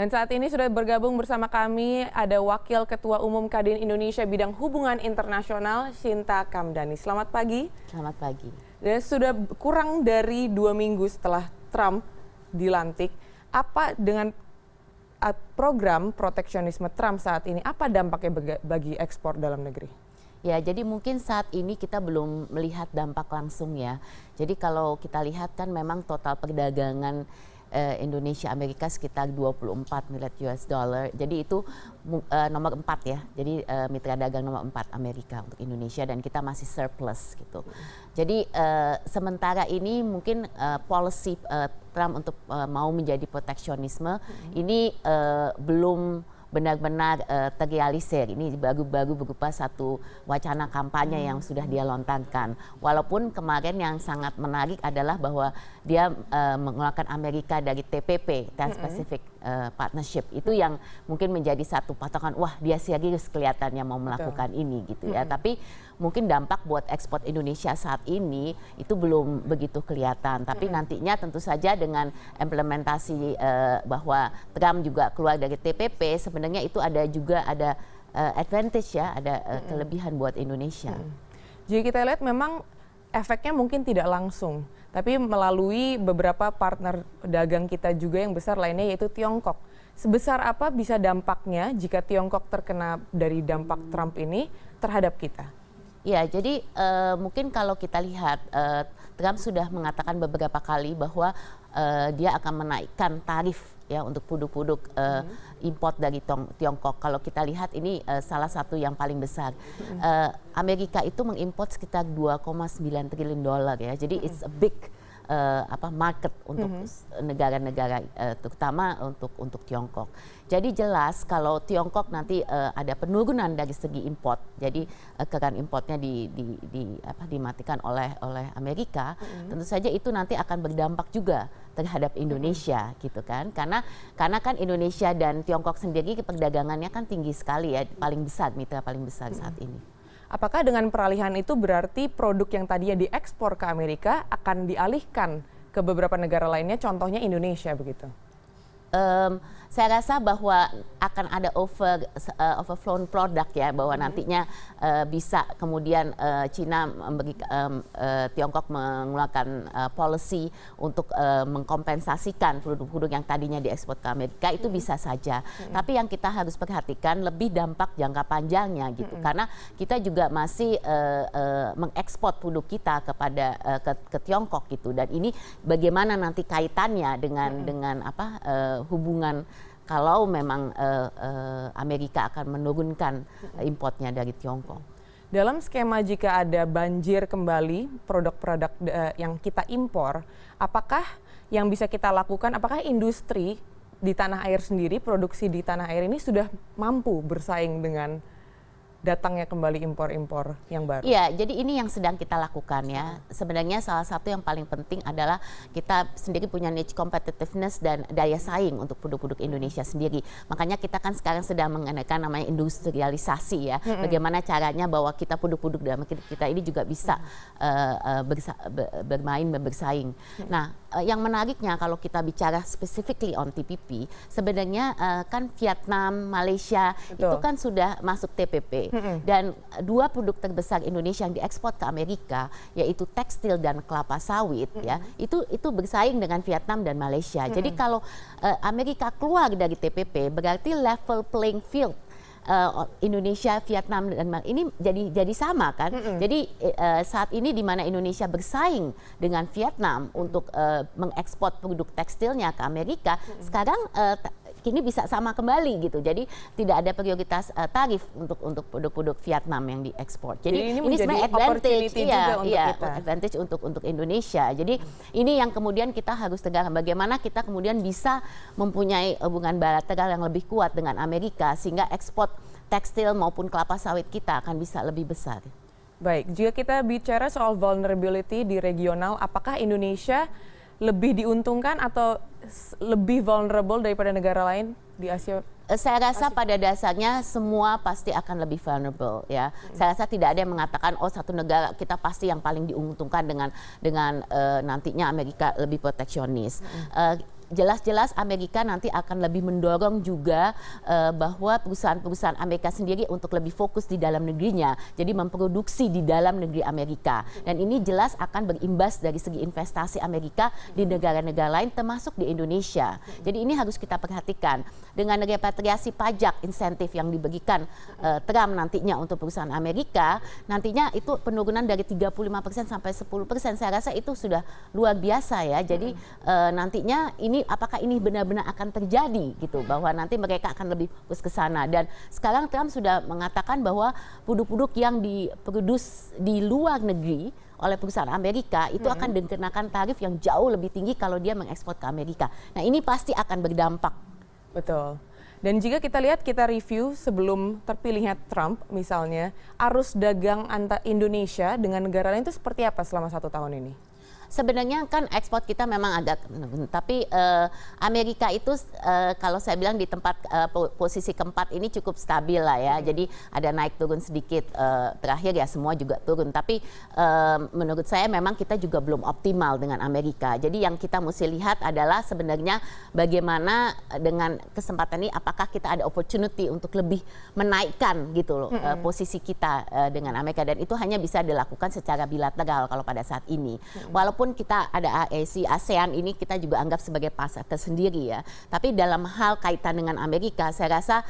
Dan saat ini sudah bergabung bersama kami ada Wakil Ketua Umum Kadin Indonesia Bidang Hubungan Internasional, Shinta Kamdhani. Selamat pagi. Selamat pagi. Dan sudah kurang dari 2 minggu setelah Trump dilantik, apa dengan program proteksionisme Trump saat ini, apa dampaknya bagi ekspor dalam negeri? Ya, jadi mungkin saat ini kita belum melihat dampak langsung ya. Jadi kalau kita lihat kan memang total perdagangan Indonesia Amerika sekitar 24 miliar US dollar. Jadi itu nomor 4 ya. Jadi mitra dagang nomor 4 Amerika untuk Indonesia dan kita masih surplus gitu. Jadi sementara ini mungkin policy Trump untuk mau menjadi proteksionisme ini belum benar-benar terrealisir. Ini baru-baru berupa satu wacana kampanye yang sudah dia lontarkan. Walaupun kemarin yang sangat menarik adalah bahwa dia mengeluarkan Amerika dari TPP, Trans-Pacific Partnership. Itu yang mungkin menjadi satu patokan, wah dia serius kelihatannya mau melakukan ini gitu ya. Tapi mungkin dampak buat ekspor Indonesia saat ini itu belum begitu kelihatan. Tapi nantinya tentu saja dengan implementasi bahwa Trump juga keluar dari TPP, sebenarnya itu ada advantage ya, ada kelebihan buat Indonesia. Jadi kita lihat memang efeknya mungkin tidak langsung, tapi melalui beberapa partner dagang kita juga yang besar lainnya yaitu Tiongkok. Sebesar apa bisa dampaknya jika Tiongkok terkena dari dampak Trump ini terhadap kita? Ya, jadi mungkin kalau kita lihat Trump sudah mengatakan beberapa kali bahwa dia akan menaikkan tarif ya untuk produk-produk import dari Tiongkok. Kalau kita lihat ini salah satu yang paling besar. Amerika itu mengimport sekitar 2,9 triliun dolar ya. Jadi it's a big market untuk negara-negara terutama untuk Tiongkok. Jadi jelas kalau Tiongkok nanti ada penurunan dari segi import, jadi keran importnya dimatikan oleh Amerika, tentu saja itu nanti akan berdampak juga terhadap Indonesia gitu kan, karena kan Indonesia dan Tiongkok sendiri perdagangannya kan tinggi sekali ya, paling besar, mitra paling besar saat ini. Apakah dengan peralihan itu berarti produk yang tadinya diekspor ke Amerika akan dialihkan ke beberapa negara lainnya, contohnya Indonesia begitu? Saya rasa bahwa akan ada overflow produk ya, bahwa nantinya bisa kemudian Cina Tiongkok mengeluarkan policy untuk mengkompensasikan produk-produk yang tadinya diekspor ke Amerika, itu bisa saja. Tapi yang kita harus perhatikan lebih dampak jangka panjangnya gitu, karena kita juga masih mengekspor produk kita kepada ke Tiongkok gitu, dan ini bagaimana nanti kaitannya dengan hubungan kalau memang Amerika akan menurunkan importnya dari Tiongkok. Dalam skema jika ada banjir kembali produk-produk yang kita impor, apakah yang bisa kita lakukan, apakah industri di tanah air sendiri, produksi di tanah air ini sudah mampu bersaing dengan datangnya kembali impor-impor yang baru? Iya, jadi ini yang sedang kita lakukan ya. Sebenarnya salah satu yang paling penting adalah kita sendiri punya niche competitiveness dan daya saing untuk produk-produk Indonesia sendiri. Makanya kita kan sekarang sedang mengadakan namanya industrialisasi ya. Bagaimana caranya bahwa kita produk-produk dalam kita ini juga bisa bermain dan bersaing. Nah, yang menariknya kalau kita bicara specifically on TPP, sebenarnya kan Vietnam, Malaysia itu kan sudah masuk TPP. Dan dua produk terbesar Indonesia yang diekspor ke Amerika, yaitu tekstil dan kelapa sawit, ya itu bersaing dengan Vietnam dan Malaysia. Jadi kalau Amerika keluar dari TPP, berarti level playing field Indonesia, Vietnam dan ini jadi sama kan. Jadi saat ini di mana Indonesia bersaing dengan Vietnam untuk mengekspor produk tekstilnya ke Amerika, sekarang kini bisa sama kembali gitu. Jadi tidak ada prioritas tarif untuk produk-produk Vietnam yang diekspor. Jadi ini sebenarnya advantage advantage untuk Indonesia. Jadi ini yang kemudian kita harus tegakkan, bagaimana kita kemudian bisa mempunyai hubungan bilateral yang lebih kuat dengan Amerika sehingga ekspor tekstil maupun kelapa sawit kita akan bisa lebih besar. Baik, jika kita bicara soal vulnerability di regional, apakah Indonesia lebih diuntungkan atau lebih vulnerable daripada negara lain di Asia? Saya rasa pada dasarnya semua pasti akan lebih vulnerable ya. Saya rasa tidak ada yang mengatakan satu negara kita pasti yang paling diuntungkan dengan nantinya Amerika lebih proteksionis. jelas-jelas Amerika nanti akan lebih mendorong juga bahwa perusahaan-perusahaan Amerika sendiri untuk lebih fokus di dalam negerinya, jadi memproduksi di dalam negeri Amerika, dan ini jelas akan berimbas dari segi investasi Amerika di negara-negara lain termasuk di Indonesia. Jadi ini harus kita perhatikan dengan repatriasi pajak insentif yang diberikan Trump nantinya untuk perusahaan Amerika, nantinya itu penurunan dari 35% sampai 10%, saya rasa itu sudah luar biasa ya. Jadi nantinya apakah ini benar-benar akan terjadi gitu, bahwa nanti mereka akan lebih fokus ke sana. Dan sekarang Trump sudah mengatakan bahwa produk-produk yang diproduksi di luar negeri oleh perusahaan Amerika itu akan dikenakan tarif yang jauh lebih tinggi kalau dia mengekspor ke Amerika. Nah, ini pasti akan berdampak. Betul. Dan jika kita lihat, kita review sebelum terpilihnya Trump misalnya, arus dagang antar Indonesia dengan negara lain itu seperti apa selama 1 tahun ini? Sebenarnya kan ekspor kita memang agak, tapi Amerika itu kalau saya bilang di tempat posisi keempat ini cukup stabil lah ya. Jadi ada naik turun sedikit, terakhir ya semua juga turun. Tapi menurut saya memang kita juga belum optimal dengan Amerika. Jadi yang kita mesti lihat adalah sebenarnya bagaimana dengan kesempatan ini, apakah kita ada opportunity untuk lebih menaikkan gitu loh posisi kita dengan Amerika, dan itu hanya bisa dilakukan secara bilateral kalau pada saat ini. Walaupun kita ada ASEAN ini kita juga anggap sebagai pasar tersendiri ya. Tapi dalam hal kaitan dengan Amerika, saya rasa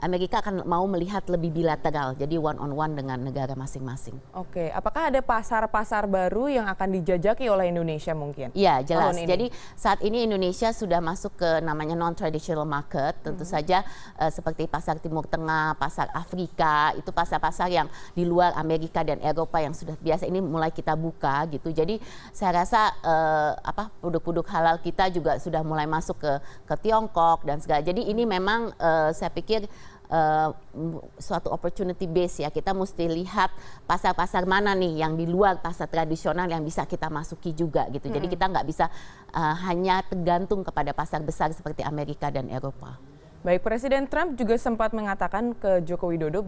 Amerika akan mau melihat lebih bilateral, jadi one on one dengan negara masing-masing. Oke, apakah ada pasar-pasar baru yang akan dijajaki oleh Indonesia mungkin? Iya, jelas. Jadi saat ini Indonesia sudah masuk ke namanya non-traditional market, tentu saja seperti pasar Timur Tengah, pasar Afrika, itu pasar-pasar yang di luar Amerika dan Eropa yang sudah biasa ini mulai kita buka gitu. Jadi saya rasa produk-produk halal kita juga sudah mulai masuk ke Tiongkok dan segala. Jadi ini memang saya pikir suatu opportunity base ya. Kita mesti lihat pasar-pasar mana nih yang di luar pasar tradisional yang bisa kita masuki juga gitu. Jadi kita nggak bisa hanya tergantung kepada pasar besar seperti Amerika dan Eropa. Baik, Presiden Trump juga sempat mengatakan ke Joko Widodo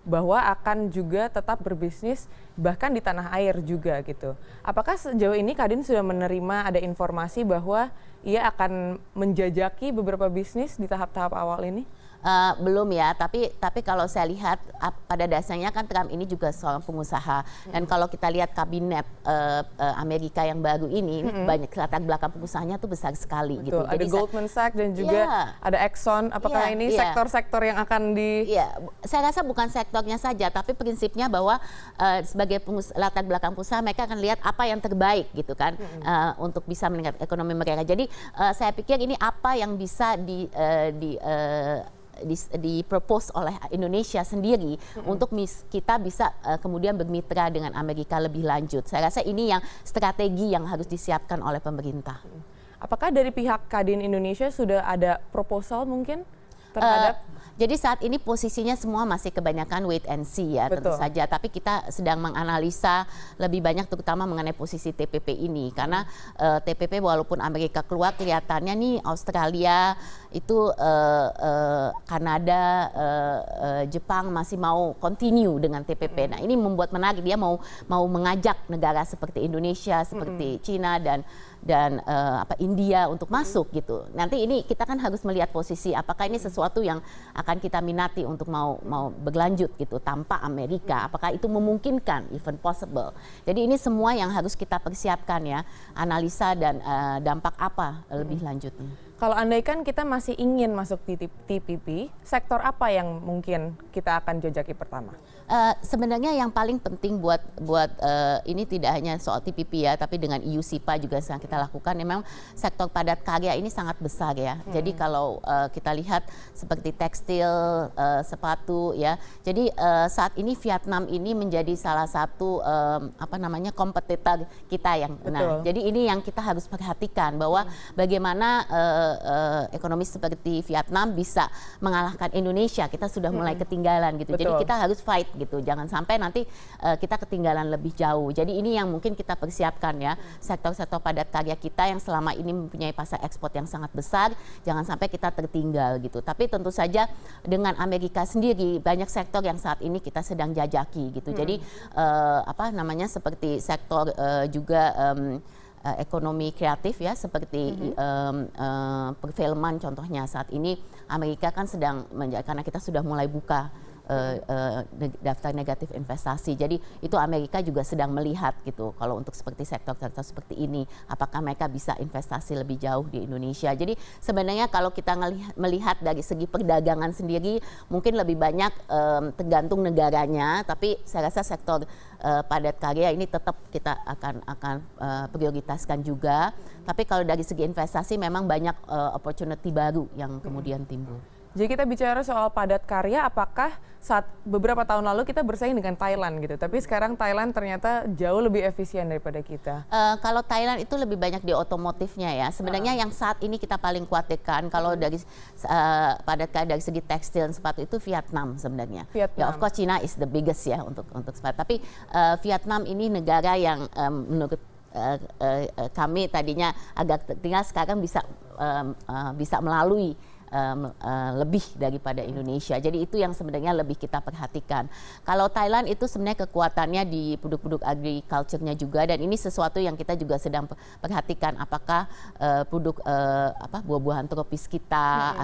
bahwa akan juga tetap berbisnis bahkan di tanah air juga gitu. Apakah sejauh ini Kadin sudah menerima ada informasi bahwa ia akan menjajaki beberapa bisnis di tahap-tahap awal ini? Belum ya, tapi kalau saya lihat pada dasarnya kan Trump ini juga seorang pengusaha, dan kalau kita lihat kabinet Amerika yang baru ini banyak latar belakang pengusahanya tuh besar sekali. Betul, gitu. ada Jadi Goldman Sachs dan juga ada Exxon. Apakah ini sektor-sektor yang akan di? Iya, saya rasa bukan sektornya saja, tapi prinsipnya bahwa sebagai latar belakang pengusaha mereka akan lihat apa yang terbaik gitu kan untuk bisa meningkatkan ekonomi mereka. Jadi saya pikir ini apa yang bisa dipropose oleh Indonesia sendiri untuk kita bisa kemudian bermitra dengan Amerika lebih lanjut. Saya rasa ini yang strategi yang harus disiapkan oleh pemerintah. Apakah dari pihak Kadin Indonesia sudah ada proposal mungkin terhadap? Jadi saat ini posisinya semua masih kebanyakan wait and see ya. Betul. Tentu saja. Tapi kita sedang menganalisa lebih banyak terutama mengenai posisi TPP ini. Karena TPP walaupun Amerika keluar kelihatannya nih Australia itu Kanada, Jepang masih mau continue dengan TPP. Nah ini membuat menarik, dia mau mengajak negara seperti Indonesia, seperti China dan India untuk masuk gitu. Nanti ini kita kan harus melihat posisi apakah ini sesuatu yang akan kita minati untuk mau berlanjut gitu tanpa Amerika. Apakah itu memungkinkan, even possible. Jadi ini semua yang harus kita persiapkan ya, analisa dan dampak apa lebih lanjutnya. Kalau andaikan kita masih ingin masuk TPP, sektor apa yang mungkin kita akan jajaki pertama? Sebenarnya yang paling penting buat ini tidak hanya soal TPP ya, tapi dengan EU-SIPA juga yang kita lakukan. Memang sektor padat karya ini sangat besar ya. Jadi kalau kita lihat seperti tekstil, sepatu ya. Jadi saat ini Vietnam ini menjadi salah satu kompetitor kita yang benar. Jadi ini yang kita harus perhatikan bahwa bagaimana ekonomi seperti Vietnam bisa mengalahkan Indonesia. Kita sudah mulai ketinggalan gitu. Jadi kita harus fight gitu. Jangan sampai nanti kita ketinggalan lebih jauh. Jadi ini yang mungkin kita persiapkan ya. Sektor-sektor padat karya kita yang selama ini mempunyai pasar ekspor yang sangat besar, jangan sampai kita tertinggal gitu. Tapi tentu saja dengan Amerika sendiri banyak sektor yang saat ini kita sedang jajaki gitu. Jadi seperti sektor juga ekonomi kreatif ya, seperti perfilman contohnya. Saat ini Amerika kan sedang, karena kita sudah mulai buka daftar negatif investasi. Jadi itu Amerika juga sedang melihat gitu, kalau untuk seperti sektor-sektor seperti ini, apakah mereka bisa investasi lebih jauh di Indonesia. Jadi sebenarnya kalau kita melihat dari segi perdagangan sendiri, mungkin lebih banyak tergantung negaranya, tapi saya rasa sektor padat karya ini tetap kita akan prioritaskan juga. Tapi kalau dari segi investasi memang banyak opportunity baru yang kemudian timbul. Jadi kita bicara soal padat karya, apakah saat beberapa tahun lalu kita bersaing dengan Thailand gitu, tapi sekarang Thailand ternyata jauh lebih efisien daripada kita. Kalau Thailand itu lebih banyak di otomotifnya ya. Sebenarnya yang saat ini kita paling khawatirkan kalau dari padat karya dari segi tekstil dan sepatu itu Vietnam sebenarnya. Ya, of course China is the biggest ya untuk sepatu. Tapi Vietnam ini negara yang menurut kami tadinya agak tinggal, sekarang bisa melalui lebih daripada Indonesia. Jadi itu yang sebenarnya lebih kita perhatikan. Kalau Thailand itu sebenarnya kekuatannya di produk-produk agriculture-nya juga, dan ini sesuatu yang kita juga sedang perhatikan, apakah produk buah-buahan tropis kita,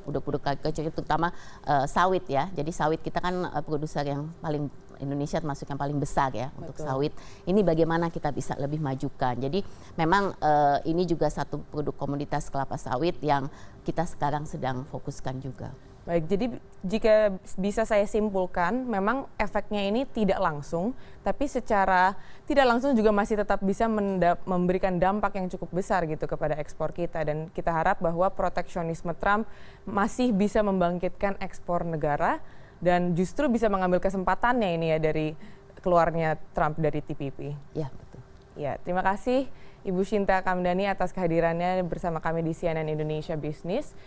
produk-produk agriculture, terutama sawit ya. Jadi sawit kita kan produser yang paling, Indonesia termasuk yang paling besar ya untuk sawit. Ini bagaimana kita bisa lebih majukan. Jadi memang ini juga satu produk komoditas kelapa sawit yang kita sekarang sedang fokuskan juga. Baik, jadi jika bisa saya simpulkan, memang efeknya ini tidak langsung, tapi secara tidak langsung juga masih tetap bisa memberikan dampak yang cukup besar gitu kepada ekspor kita. Dan kita harap bahwa proteksionisme Trump masih bisa membangkitkan ekspor negara, dan justru bisa mengambil kesempatannya ini ya dari keluarnya Trump dari TPP. Ya, betul. Ya, terima kasih Ibu Shinta Kamdhani atas kehadirannya bersama kami di CNN Indonesia Business.